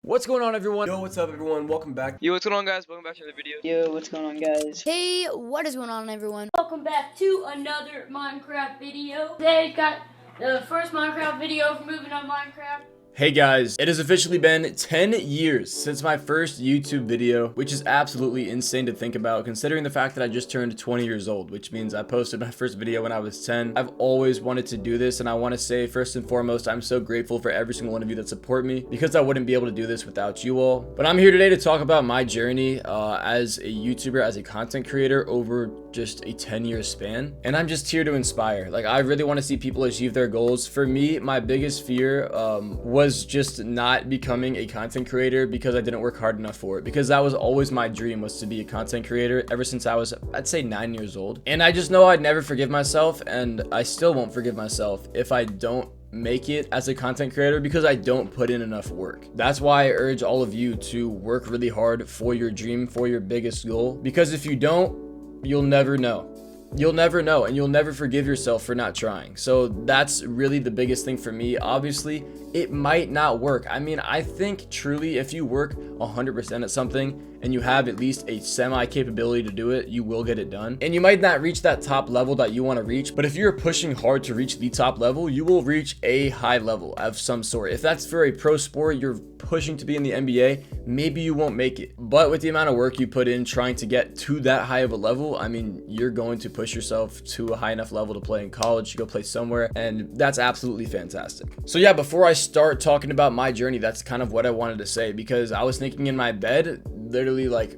What's going on, everyone? Yo, what's up, everyone? Welcome back. Yo, what's going on, guys? Welcome back to another video. Yo, what's going on, guys? Hey, what is going on, everyone? Welcome back to another Minecraft video. Today got the first Minecraft video for moving on Minecraft. Hey guys, it has officially been 10 years since my first YouTube video, which is absolutely insane to think about considering the fact that I just turned 20 years old, which means I posted my first video when I was 10. I've always wanted to do this, and I want to say first and foremost, I'm so grateful for every single one of you that support me because I wouldn't be able to do this without you all. But I'm here today to talk about my journey as a YouTuber, as a content creator over just a 10-year span, and I'm just here to inspire. Like, I really want to see people achieve their goals. For me, my biggest fear was just not becoming a content creator because I didn't work hard enough for it, because that was always my dream, was to be a content creator ever since I was, I'd say, 9 years old. And I just know I'd never forgive myself, and I still won't forgive myself if I don't make it as a content creator because I don't put in enough work. That's why I urge all of you to work really hard for your dream, for your biggest goal, because if you don't, you'll never know. You'll never know, and you'll never forgive yourself for not trying. So that's really the biggest thing for me. Obviously, it might not work. I mean, I think truly if you work 100% at something and you have at least a semi capability to do it, you will get it done. And you might not reach that top level that you want to reach, but if you're pushing hard to reach the top level, you will reach a high level of some sort. If that's for a pro sport, you're pushing to be in the NBA, maybe you won't make it. But with the amount of work you put in trying to get to that high of a level, I mean, you're going to push yourself to a high enough level to play in college, to go play somewhere, and that's absolutely fantastic. So yeah, before I start talking about my journey, that's kind of what I wanted to say, because I was thinking in my bed literally like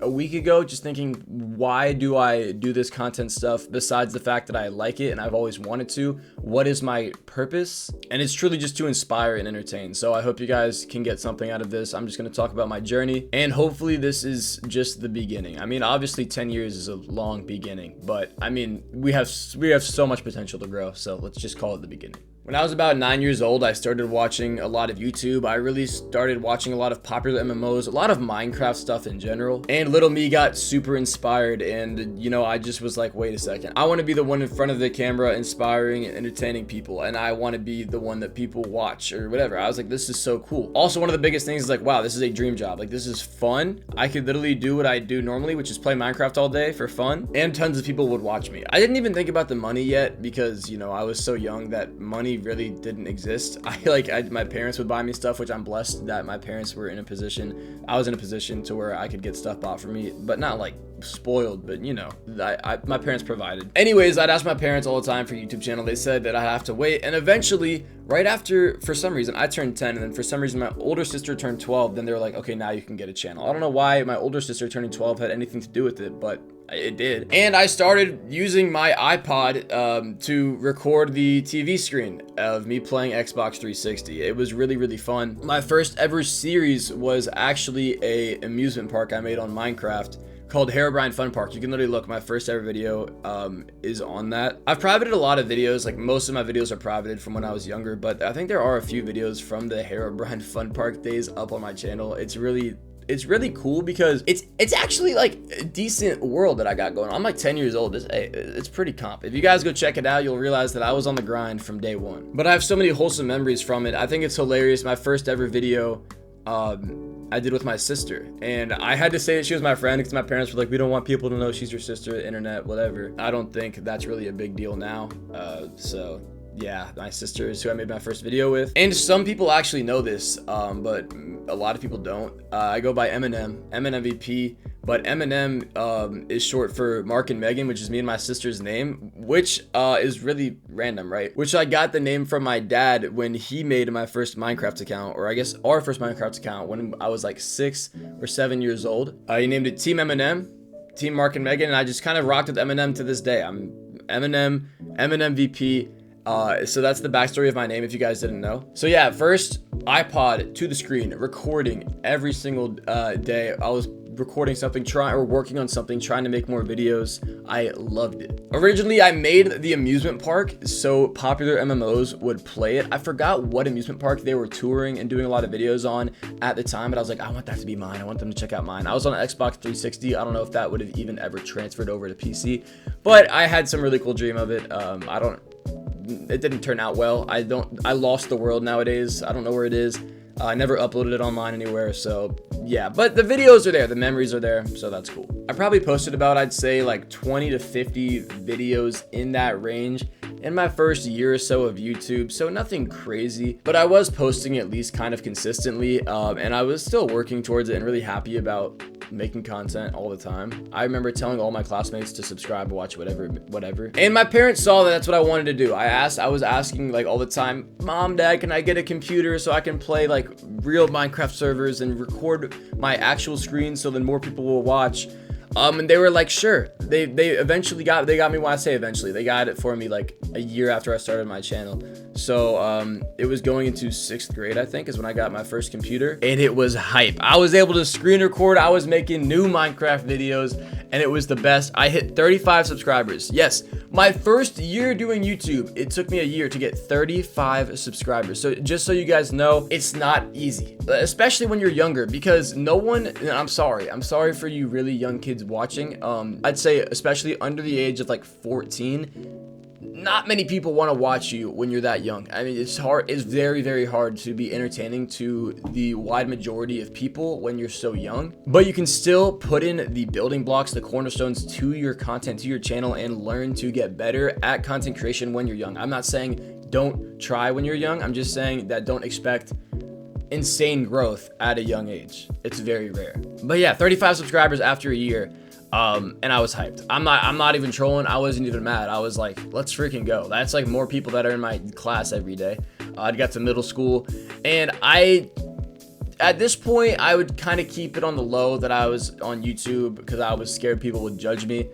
a week ago, just thinking, why do I do this content stuff besides the fact that I like it and I've always wanted to? What is my purpose? And it's truly just to inspire and entertain. So I hope you guys can get something out of this. I'm just going to talk about my journey, and hopefully this is just the beginning. I mean, obviously 10 years is a long beginning, but I mean, we have so much potential to grow. So let's just call it the beginning. When I was about 9 years old, I started watching a lot of YouTube. I really started watching a lot of popular MMOs, a lot of Minecraft stuff in general. And little me got super inspired, and you know, I just was like, wait a second. I want to be the one in front of the camera inspiring and entertaining people, and I want to be the one that people watch or whatever. I was like, this is so cool. Also, one of the biggest things is like, wow, this is a dream job. Like, this is fun. I could literally do what I do normally, which is play Minecraft all day for fun, and tons of people would watch me. I didn't even think about the money yet because, you know, I was so young that money really didn't exist. My parents would buy me stuff, which I'm blessed that my parents were in a position, I was in a position to where I could get stuff bought for me, but not like spoiled, but you know, my parents provided. Anyways, I'd ask my parents all the time for a YouTube channel. They said that I have to wait, and eventually, right after, for some reason, I turned 10, and then for some reason my older sister turned 12, then they were like, okay, now you can get a channel. I don't know why my older sister turning 12 had anything to do with it, but it did. And I started using my iPod to record the TV screen of me playing Xbox 360. It was really, really fun. My first ever series was actually a amusement park I made on Minecraft called Herobrine Fun Park. You can literally look, my first ever video is on that. I've privated a lot of videos, like most of my videos are privated from when I was younger, but I think there are a few videos from the Herobrine Fun Park days up on my channel. It's really cool because it's actually like a decent world that I got going on. I'm like 10 years old. It's pretty comp. If you guys go check it out, you'll realize that I was on the grind from day one. But I have so many wholesome memories from it. I think it's hilarious. My first ever video I did with my sister, and I had to say that she was my friend because my parents were like, we don't want people to know she's your sister, internet, whatever. I don't think that's really a big deal now. So yeah, my sister is who I made my first video with. And some people actually know this, but a lot of people don't. I go by Eminem VP, but Eminem is short for Mark and Megan, which is me and my sister's name, which is really random, right? Which I got the name from my dad when he made my first Minecraft account, or I guess our first Minecraft account when I was like 6 or 7 years old. He named it Team Eminem, Team Mark and Megan, and I just kind of rocked with Eminem to this day. I'm Eminem VP. So that's the backstory of my name if you guys didn't know. So yeah, first iPod to the screen, recording every single day. I was recording something, working on something, trying to make more videos. I loved it. Originally, I made the amusement park so popular MMOs would play it. I forgot what amusement park they were touring and doing a lot of videos on at the time, but I was like, I want that to be mine. I want them to check out mine. I was on Xbox 360. I don't know if that would have even ever transferred over to PC, but I had some really cool dream of it. It didn't turn out well. I lost the world nowadays. I don't know where it is. I never uploaded it online anywhere, so yeah, but the videos are there, the memories are there, so that's cool. I probably posted about, I'd say, like 20 to 50 videos in that range in my first year or so of YouTube, so nothing crazy, but I was posting at least kind of consistently, and I was still working towards it and really happy about making content all the time. I remember telling all my classmates to subscribe, watch whatever. And my parents saw that that's what I wanted to do. I was asking like all the time, Mom, Dad, can I get a computer so I can play like real Minecraft servers and record my actual screen so then more people will watch? And they were like, sure. They eventually got me. When I say eventually, they got it for me like a year after I started my channel. So it was going into 6th grade, I think, is when I got my first computer, and it was hype. I was able to screen record. I was making new Minecraft videos, and it was the best. I hit 35 subscribers. Yes, my first year doing YouTube, it took me a year to get 35 subscribers. So just so you guys know, it's not easy, especially when you're younger, because no one, I'm sorry for you really young kids watching. I'd say especially under the age of like 14, not many people want to watch you when you're that young. I mean, it's hard. It's very, very hard to be entertaining to the wide majority of people when you're so young. But you can still put in the building blocks, the cornerstones to your content, to your channel, and learn to get better at content creation when you're young. I'm not saying don't try when you're young. I'm just saying that don't expect insane growth at a young age. It's very rare. But yeah, 35 subscribers after a year. And I was hyped. I'm not even trolling. I wasn't even mad. I was like, let's freaking go. That's like more people that are in my class every day. I got to middle school, and at this point, I would kind of keep it on the low that I was on YouTube because I was scared people would judge me.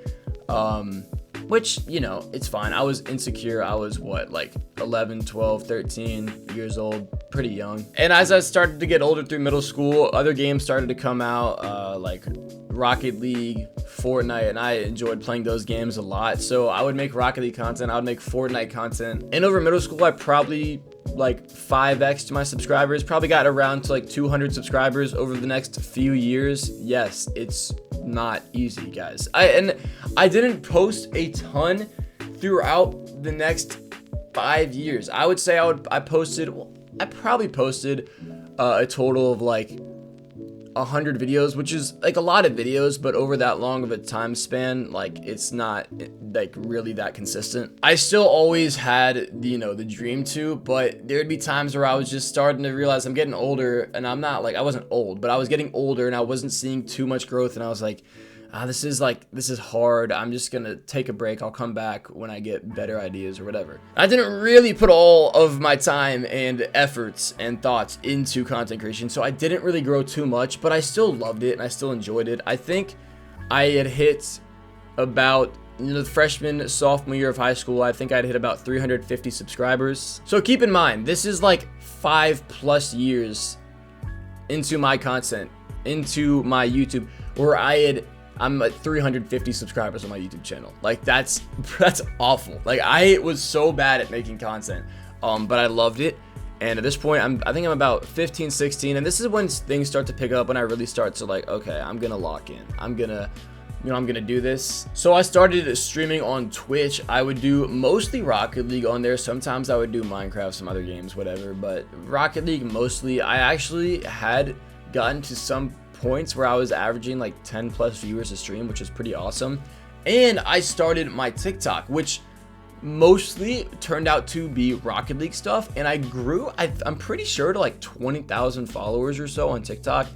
Which, you know, it's fine. I was insecure. I was what, like 11, 12, 13 years old, pretty young. And as I started to get older through middle school, other games started to come out, like Rocket League, Fortnite, and I enjoyed playing those games a lot. So I would make Rocket League content, I would make Fortnite content. And over middle school, I probably like 5x to my subscribers, probably got around to like 200 subscribers over the next few years. Yes, it's not easy, guys. I didn't post a ton throughout the next 5 years. I would say I probably posted a total of like 100 videos, which is like a lot of videos, but over that long of a time span, like it's not like really that consistent. I still always had the, you know, the dream to, but there'd be times where I was just starting to realize I'm getting older, and I'm not like, I wasn't old, but I was getting older and I wasn't seeing too much growth, and I was like, this is hard. I'm just gonna take a break. I'll come back when I get better ideas or whatever. I didn't really put all of my time and efforts and thoughts into content creation, so I didn't really grow too much, but I still loved it and I still enjoyed it. I think I had hit about, you know, the freshman, sophomore year of high school, I think I'd hit about 350 subscribers. So keep in mind, this is like 5+ years into my content, into my YouTube, where I'm at 350 subscribers on my YouTube channel. Like that's awful. Like I was so bad at making content, but I loved it. And at this point, I think I'm about 15, 16, and this is when things start to pick up, when I really start to like, okay, I'm gonna lock in. I'm gonna do this. So I started streaming on Twitch. I would do mostly Rocket League on there. Sometimes I would do Minecraft, some other games, whatever, but Rocket League mostly. I actually had gotten to some points where I was averaging like 10+ viewers a stream, which is pretty awesome. And I started my TikTok, which mostly turned out to be Rocket League stuff, and I grew, I'm pretty sure, to like 20,000 followers or so on TikTok.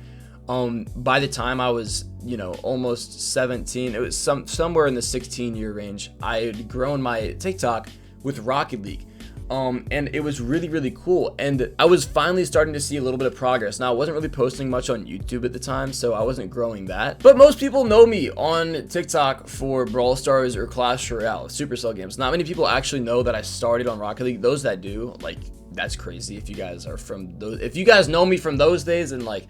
By the time I was, you know, almost 17, it was somewhere in the 16-year range. I had grown my TikTok with Rocket League. And it was really, really cool. And I was finally starting to see a little bit of progress. Now, I wasn't really posting much on YouTube at the time, so I wasn't growing that. But most people know me on TikTok for Brawl Stars or Clash Royale, Supercell games. Not many people actually know that I started on Rocket League. Those that do, like, that's crazy. If you guys are from those, if you guys know me from those days, and like,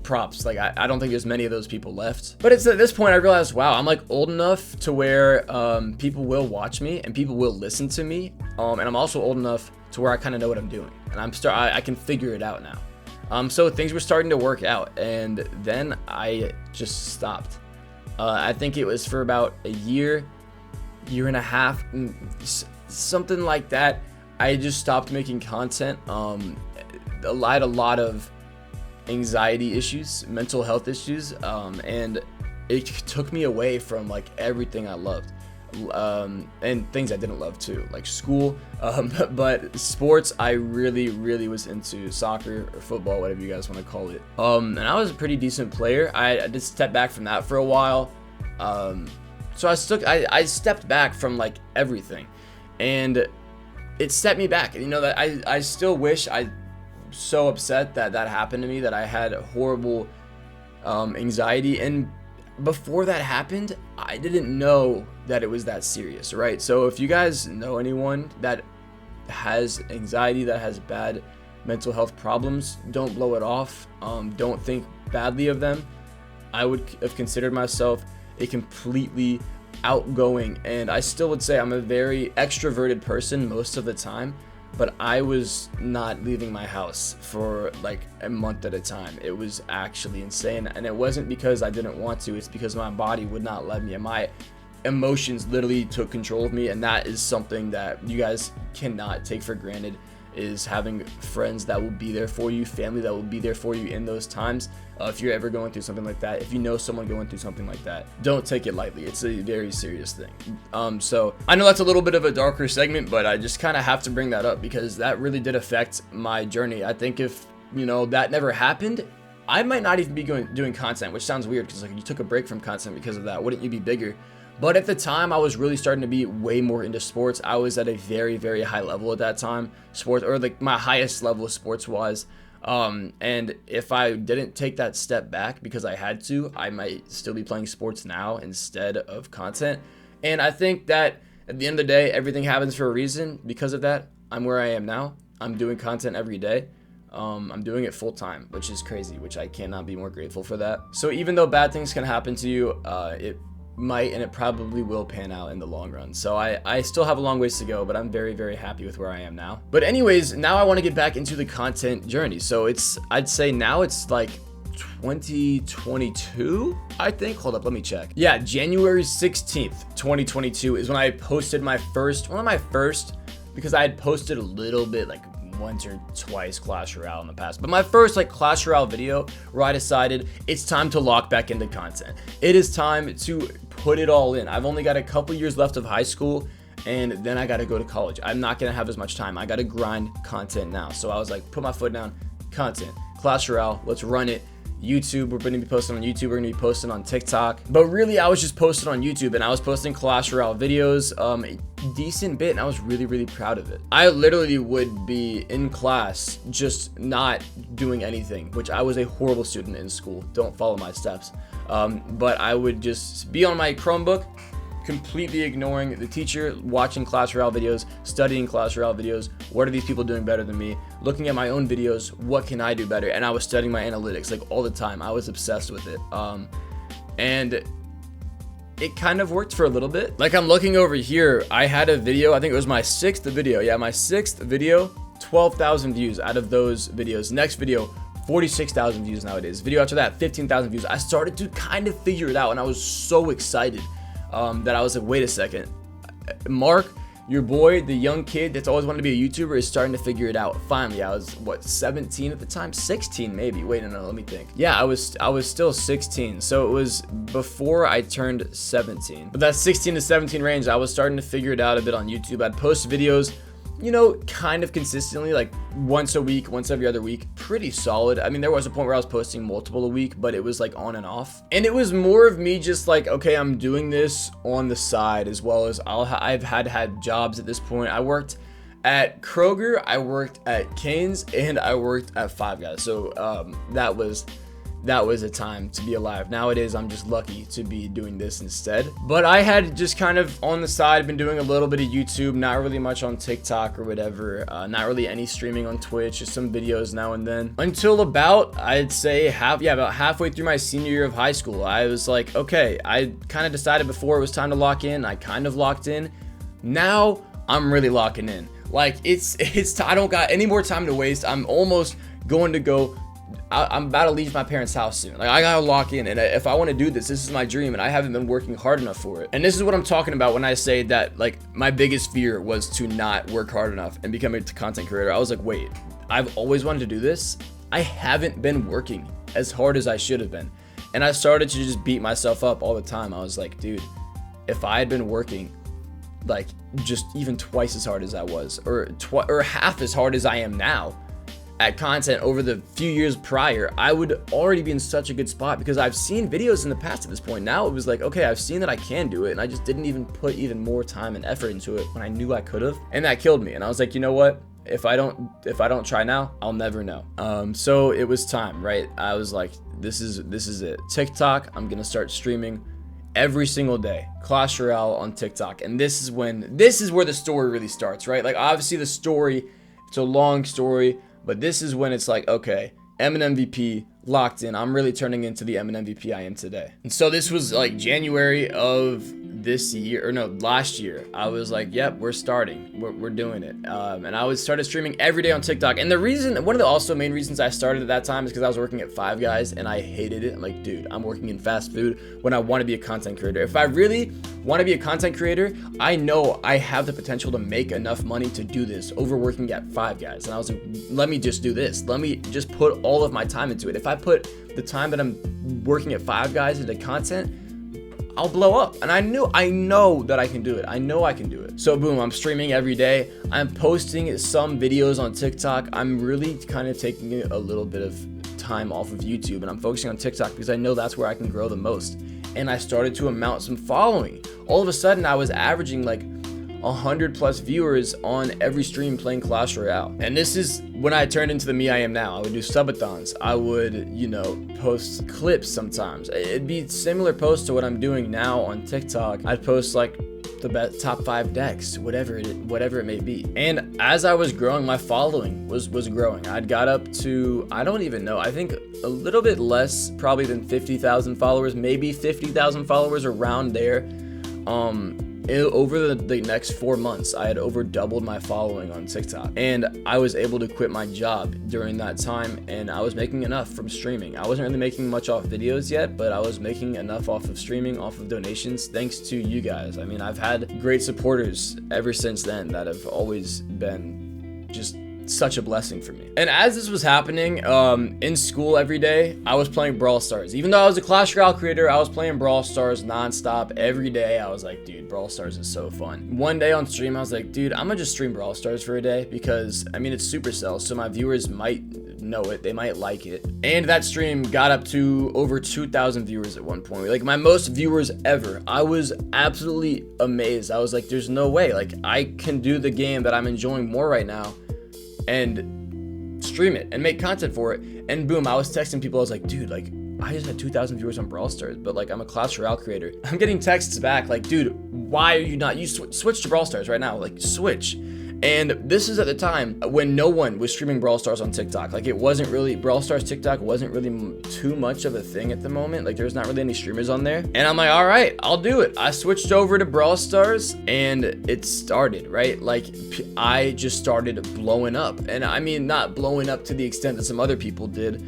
props. Like I don't think there's many of those people left. But it's at this point I realized, wow, I'm like old enough to where people will watch me and people will listen to me, and I'm also old enough to where I kind of know what I'm doing, and I can figure it out now. So things were starting to work out, and then I just stopped. I think it was for about a year and a half, something like that. I just stopped making content. I had a lot of anxiety issues, mental health issues, and it took me away from like everything I loved, and things I didn't love too, like school, but sports. I really was into soccer or football, whatever you guys want to call it, and I was a pretty decent player. I did step back from that for a while, so I stepped back from like everything, and it set me back. You know, that I still wish, so upset that happened to me, that I had horrible anxiety, and before that happened, I didn't know that it was that serious, right? So if you guys know anyone that has anxiety, that has bad mental health problems, don't blow it off. Don't think badly of them. I would have considered myself a completely outgoing, and I still would say I'm a very extroverted person most of the time, but I was not leaving my house for like a month at a time. It was actually insane, and it wasn't because I didn't want to, it's because my body would not let me, and my emotions literally took control of me. And that is something that you guys cannot take for granted, is having friends that will be there for you, family that will be there for you in those times. If you're ever going through something like that, if you know someone going through something like that, don't take it lightly. It's a very serious thing. So I know that's a little bit of a darker segment, but I just kind of have to bring that up because that really did affect my journey. I think if, you know, that never happened, I might not even be doing content, which sounds weird because like you took a break from content because of that. Wouldn't you be bigger? But at the time, I was really starting to be way more into sports. I was at a very high level at that time, sports, or like my highest level sports-wise. And if I didn't take that step back because I had to, I might still be playing sports now instead of content. And I think that at the end of the day, everything happens for a reason. Because of that, I'm where I am now. I'm doing content every day. I'm doing it full time, which is crazy, which I cannot be more grateful for that. So even though bad things can happen to you, it might, and it probably will pan out in the long run. So I still have a long ways to go, but I'm very happy with where I am now. But anyways, now I want to get back into the content journey. So I'd say now it's like 2022, I think. Hold up, let me check. Yeah, January 16th, 2022 is when I posted one of my first, because I had posted a little bit, like once or twice, Clash Royale in the past, but my first like Clash Royale video where I decided it's time to lock back into content. It is time to put it all in. I've only got a couple years left of high school, and then I got to go to college. I'm not gonna have as much time. I got to grind content now. So I was like, put my foot down, content, Clash Royale, let's run it. YouTube, we're going to be posting on YouTube, we're going to be posting on TikTok, but really I was just posting on YouTube, and I was posting Clash Royale videos a decent bit, and I was really proud of it. I literally would be in class just not doing anything, which I was a horrible student in school. Don't follow my steps, but I would just be on my Chromebook, completely ignoring the teacher, watching Clash Royale videos, studying Clash Royale videos. What are these people doing better than me? Looking at my own videos, what can I do better? And I was studying my analytics like all the time. I was obsessed with it. And it kind of worked for a little bit. Like I'm looking over here, I had a video, I think it was my 6th video. Yeah, my 6th video, 12,000 views out of those videos. Next video, 46,000 views nowadays. Video after that, 15,000 views. I started to kind of figure it out, and I was so excited. That I was like, wait a second, Mark, your boy, the young kid that's always wanted to be a YouTuber, is starting to figure it out. Finally, I was what, 17 at the time, 16 maybe. Wait, no, let me think. Yeah, I was still 16, so it was before I turned 17. But that 16 to 17 range, I was starting to figure it out a bit on YouTube. I'd post videos, you know, kind of consistently, like once a week, once every other week. Pretty solid. I mean, there was a point where I was posting multiple a week, but it was like on and off. And it was more of me just like, okay, I'm doing this on the side, as well as I've had jobs at this point. I worked at Kroger, I worked at Cane's, and I worked at Five Guys. So that was a time to be alive. Nowadays, I'm just lucky to be doing this instead. But I had just kind of on the side been doing a little bit of YouTube, not really much on TikTok or whatever, not really any streaming on Twitch, just some videos now and then. Until about, I'd say about halfway through my senior year of high school, I was like, okay, I kind of decided before it was time to lock in. I kind of locked in. Now I'm really locking in. Like I don't got any more time to waste. I'm almost going to go. I'm about to leave my parents' house soon. Like I gotta lock in, and if I want to do this is my dream, and I haven't been working hard enough for it. And this is what I'm talking about when I say that like my biggest fear was to not work hard enough and become a content creator. I was like, wait, I've always wanted to do this. I haven't been working as hard as I should have been. And I started to just beat myself up all the time. I was like, dude, if I had been working like just even twice as hard as I was, or half as hard as I am now at content over the few years prior, I would already be in such a good spot, because I've seen videos in the past at this point. Now it was like, okay, I've seen that I can do it, and I just didn't even put even more time and effort into it when I knew I could have, and that killed me. And I was like, you know what? If I don't try now, I'll never know. So it was time, right? I was like, this is it. TikTok, I'm gonna start streaming every single day, Clash Royale on TikTok. And this is where the story really starts, right? Like, obviously the story, it's a long story, but this is when it's like, okay, Emin MVP locked in. I'm really turning into the Emin MVP I am today. And so this was like January of this year, or no, last year. I was like, yep, we're starting, we're doing it. And I started streaming every day on TikTok. And the reason, one of the also main reasons I started at that time is because I was working at Five Guys and I hated it. I'm like, dude, I'm working in fast food when I want to be a content creator. If I really want to be a content creator, I know I have the potential to make enough money to do this over working at Five Guys. And I was like, let me just do this. Let me just put all of my time into it. If I put the time that I'm working at Five Guys into content, I'll blow up. And I know that I can do it. I know I can do it. So boom, I'm streaming every day. I'm posting some videos on TikTok. I'm really kind of taking a little bit of time off of YouTube, and I'm focusing on TikTok because I know that's where I can grow the most. And I started to amount some following. All of a sudden, I was averaging like 100+ viewers on every stream playing Clash Royale. And this is when I turned into the me I am now. I would do subathons. I would, post clips sometimes. It'd be similar posts to what I'm doing now on TikTok. I'd post like the best top 5 decks, whatever it may be. And as I was growing, my following was growing. I'd got up to, I don't even know, I think a little bit less probably than 50,000 followers, maybe 50,000 followers, around there. Over the next 4 months, I had over doubled my following on TikTok, and I was able to quit my job during that time, and I was making enough from streaming. I wasn't really making much off videos yet, but I was making enough off of streaming, off of donations, thanks to you guys. I mean, I've had great supporters ever since then that have always been just such a blessing for me. And as this was happening, in school every day, I was playing Brawl Stars. Even though I was a Clash Royale creator, I was playing Brawl Stars nonstop every day. I was like, dude, Brawl Stars is so fun. One day on stream, I was like, dude, I'm gonna just stream Brawl Stars for a day, because I mean, it's Supercell, so my viewers might know it, they might like it. And that stream got up to over 2,000 viewers at one point, like my most viewers ever. I was absolutely amazed. I was like, there's no way, like, I can do the game that I'm enjoying more right now and stream it and make content for it. And boom, I was texting people. I was like, dude, like, I just had 2,000 viewers on Brawl Stars, but like, I'm a Clash Royale creator. I'm getting texts back like, dude, why are you not, switch to Brawl Stars right now, like, switch. And this is at the time when no one was streaming Brawl Stars on TikTok. Like, it wasn't really, Brawl Stars TikTok wasn't really too much of a thing at the moment. Like, there's not really any streamers on there. And I'm like, all right, I'll do it. I switched over to Brawl Stars and it started, right? Like, I just started blowing up. And I mean, not blowing up to the extent that some other people did,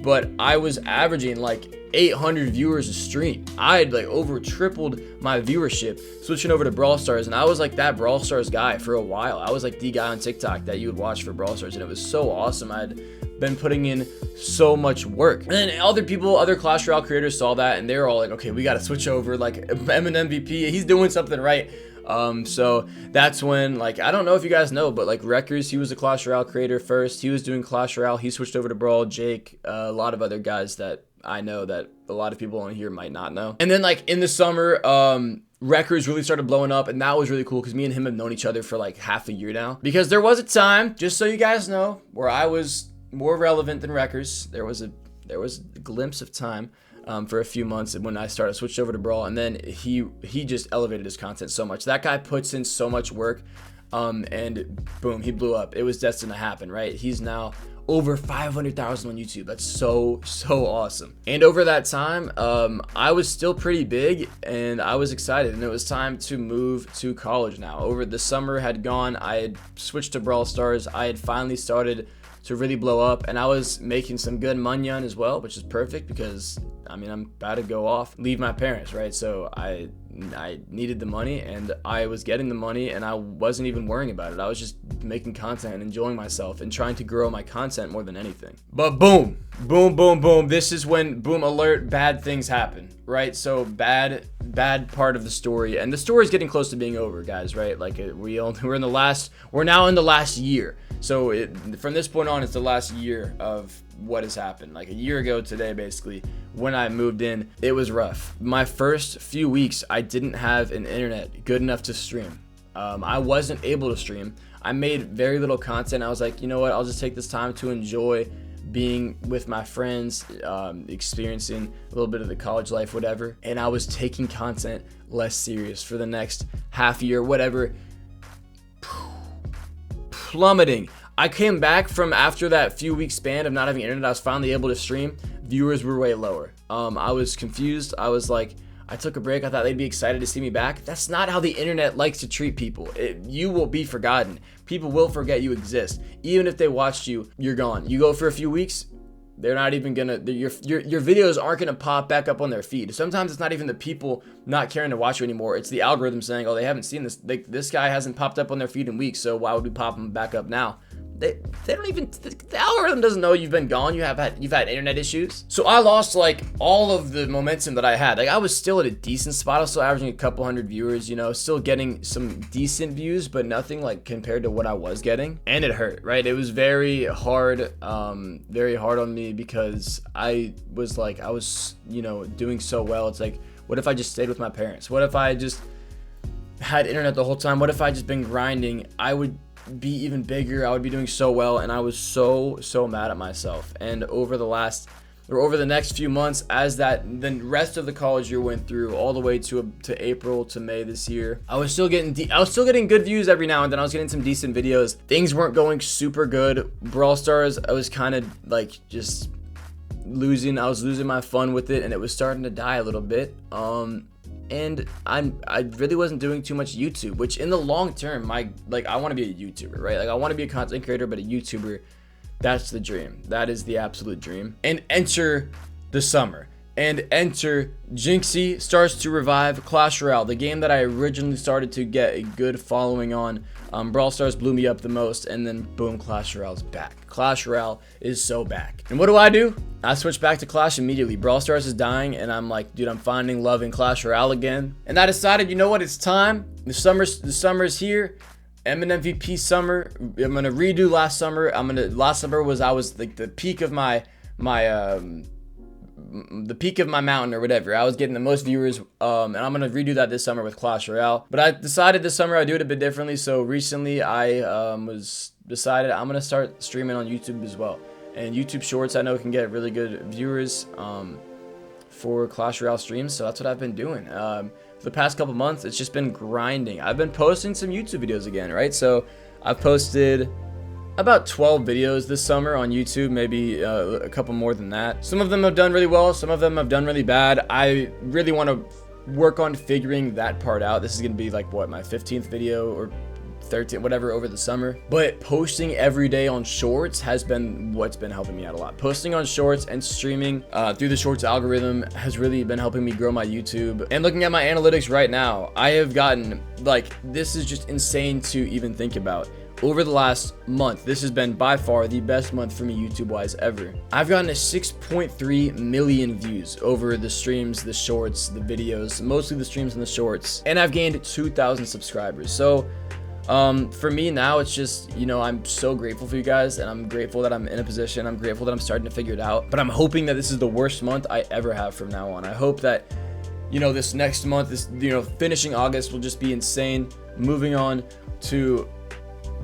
but I was averaging like 800 viewers a stream. I had like over tripled my viewership switching over to Brawl Stars, and I was like that Brawl Stars guy for a while. I was like the guy on TikTok that you would watch for Brawl Stars, and it was so awesome. I'd been putting in so much work. And then other Clash Royale creators saw that, and they were all like, okay, we got to switch over. Like, Emin MVP, he's doing something right. So that's when, like, I don't know if you guys know, but like Wreckers, he was a Clash Royale creator first. He was doing Clash Royale. He switched over to Brawl. Jake, a lot of other guys that I know that a lot of people on here might not know. And then like in the summer, Wreckers really started blowing up, and that was really cool because me and him have known each other for like half a year now. Because there was a time, just so you guys know, where I was more relevant than Wreckers. There was a glimpse of time for a few months when I switched over to Brawl, and then he just elevated his content so much. That guy puts in so much work, and boom, he blew up. It was destined to happen, right? He's now over 500,000 on YouTube. That's so awesome. And over that time, I was still pretty big, and I was excited, and it was time to move to college now. Over the summer had gone, I had switched to Brawl Stars. I had finally started to really blow up, and I was making some good money as well, which is perfect because I mean, I'm about to go off, leave my parents, right? So I needed the money, and I was getting the money, and I wasn't even worrying about it. I was just making content and enjoying myself and trying to grow my content more than anything. But boom, boom, boom, boom. This is when, boom alert, bad things happen, right? So bad part of the story, and the story is getting close to being over, guys, right? Like we're now in the last year. So from this point on, it's the last year of what has happened. Like a year ago today, basically, when I moved in, it was rough. My first few weeks, I didn't have an internet good enough to stream. I wasn't able to stream. I made very little content. I was like, you know what? I'll just take this time to enjoy being with my friends, experiencing a little bit of the college life, whatever. And I was taking content less serious for the next half year, whatever. Plummeting. I came back from after that few week span of not having internet. I was finally able to stream. Viewers were way lower. I was confused. I was like, I took a break. I thought they'd be excited to see me back. That's not how the internet likes to treat people. You will be forgotten. People will forget you exist. Even if they watched you, you're gone. You go for a few weeks, they're not even gonna, your videos aren't gonna pop back up on their feed. Sometimes it's not even the people not caring to watch you anymore. It's the algorithm saying, oh, they haven't seen this. This guy hasn't popped up on their feed in weeks, so why would we pop him back up now? They don't even, the algorithm doesn't know you've been gone. You've had internet issues. So I lost like all of the momentum that I had. Like I was still at a decent spot. I was still averaging a couple hundred viewers, you know, still getting some decent views, but nothing like compared to what I was getting. And it hurt, right? It was very hard on me because I was, you know, doing so well. It's like, what if I just stayed with my parents? What if I just had internet the whole time? What if I just been grinding? I would be even bigger. I would be doing so well, and I was so mad at myself. And over the next few months, as the rest of the college year went through, all the way to April to May this year, I was still getting good views every now and then. I was getting some decent videos. Things weren't going super good. Brawl Stars, I was kind of like just losing. I was losing my fun with it, and it was starting to die a little bit. And I really wasn't doing too much YouTube, which in the long term, I want to be a YouTuber, right? Like I want to be a content creator, but a YouTuber, that's the dream. That is the absolute dream. And enter the summer. And enter Jinxie starts to revive Clash Royale, the game that I originally started to get a good following on. Brawl Stars blew me up the most, and then boom, Clash Royale's back. Clash Royale is so back. And what do? I switched back to Clash immediately. Brawl Stars is dying, and I'm like, dude, I'm finding love in Clash Royale again. And I decided, you know what, it's time. The summer's here. I'm an MVP summer. I'm gonna redo last summer. Last summer was like the peak of my mountain or whatever. I was getting the most viewers, and I'm gonna redo that this summer with Clash Royale. But I decided this summer I'd do it a bit differently. So recently I decided I'm gonna start streaming on YouTube as well. And YouTube Shorts I know can get really good viewers for Clash Royale streams. So that's what I've been doing. For the past couple months, it's just been grinding. I've been posting some YouTube videos again, right? So I've posted about 12 videos this summer on YouTube, maybe a couple more than that. Some of them have done really well, some of them have done really bad. I really want to work on figuring that part out. This is going to be like, what, my 15th video or 13th, whatever, over the summer. But posting every day on Shorts has been what's been helping me out a lot. Posting on Shorts and streaming through the Shorts algorithm has really been helping me grow my YouTube. And looking at my analytics right now, I have gotten, like, this is just insane to even think about. Over the last month, this has been by far the best month for me YouTube-wise ever. I've gotten a 6.3 million views over the streams, the shorts, the videos, mostly the streams and the shorts, and I've gained 2,000 subscribers. So for me now, it's just, you know, I'm so grateful for you guys, and I'm grateful that I'm in a position. I'm grateful that I'm starting to figure it out, but I'm hoping that this is the worst month I ever have from now on. I hope that, you know, this next month, finishing August will just be insane. Moving on to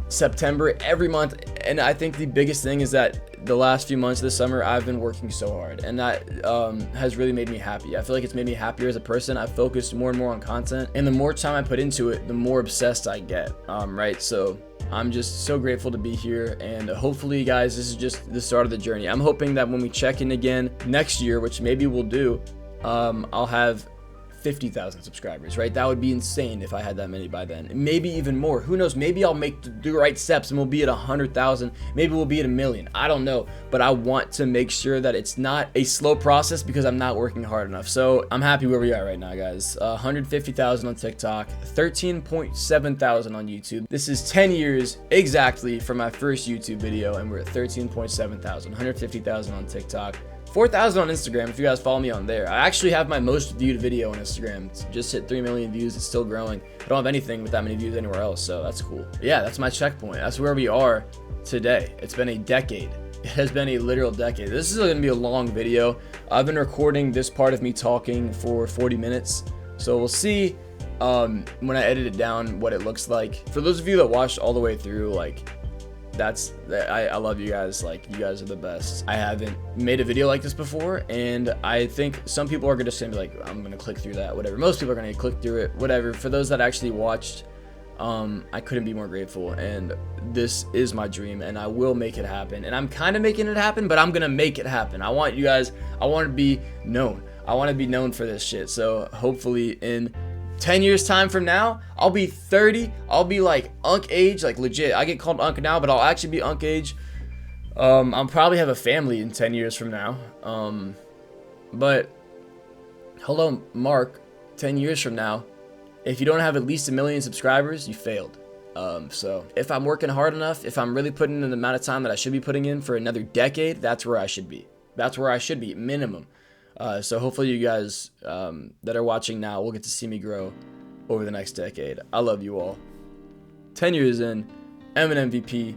September, every month. And I think the biggest thing is that the last few months this summer I've been working so hard, and that has really made me happy. I feel like it's made me happier as a person. I've focused more and more on content, and the more time I put into it, the more obsessed I get, right? So I'm just so grateful to be here, and hopefully, guys, this is just the start of the journey. I'm hoping that when we check in again next year, which maybe we'll do, I'll have 50,000 subscribers, right? That would be insane if I had that many by then. Maybe even more. Who knows? Maybe I'll make the right steps and we'll be at 100,000. Maybe we'll be at 1,000,000. I don't know. But I want to make sure that it's not a slow process because I'm not working hard enough. So I'm happy where we are right now, guys. 150,000 on TikTok, 13,700 on YouTube. This is 10 years exactly from my first YouTube video, and we're at 13,700. 150,000 on TikTok. 4,000 on Instagram if you guys follow me on there. I actually have my most viewed video on Instagram. It's just hit 3 million views. It's still growing. I don't have anything with that many views anywhere else, so that's cool. But yeah, that's my checkpoint. That's where we are today. It's been a decade. It has been a literal decade. This is going to be a long video. I've been recording this part of me talking for 40 minutes, so we'll see when I edit it down what it looks like. For those of you that watched all the way through, like, I love you guys. Like, you guys are the best. I haven't made a video like this before, and I think some people are just gonna be like, I'm gonna click through that, whatever. Most people are gonna click through it, whatever. For those that actually watched, I couldn't be more grateful, and this is my dream, and I will make it happen. And I'm kind of making it happen, but I'm gonna make it happen. I want you guys, I want to be known. I want to be known for this shit. So hopefully in 10 years time from now, I'll be 30. I'll be like Unk age, like legit. I get called Unk now, but I'll actually be Unk age. I'll probably have a family in 10 years from now. But hello, Mark, 10 years from now, if you don't have at least 1,000,000 subscribers, you failed. So if I'm working hard enough, if I'm really putting in the amount of time that I should be putting in for another decade, that's where I should be. That's where I should be, minimum. So hopefully you guys that are watching now will get to see me grow over the next decade. I love you all. 10 years in, I'm an MVP.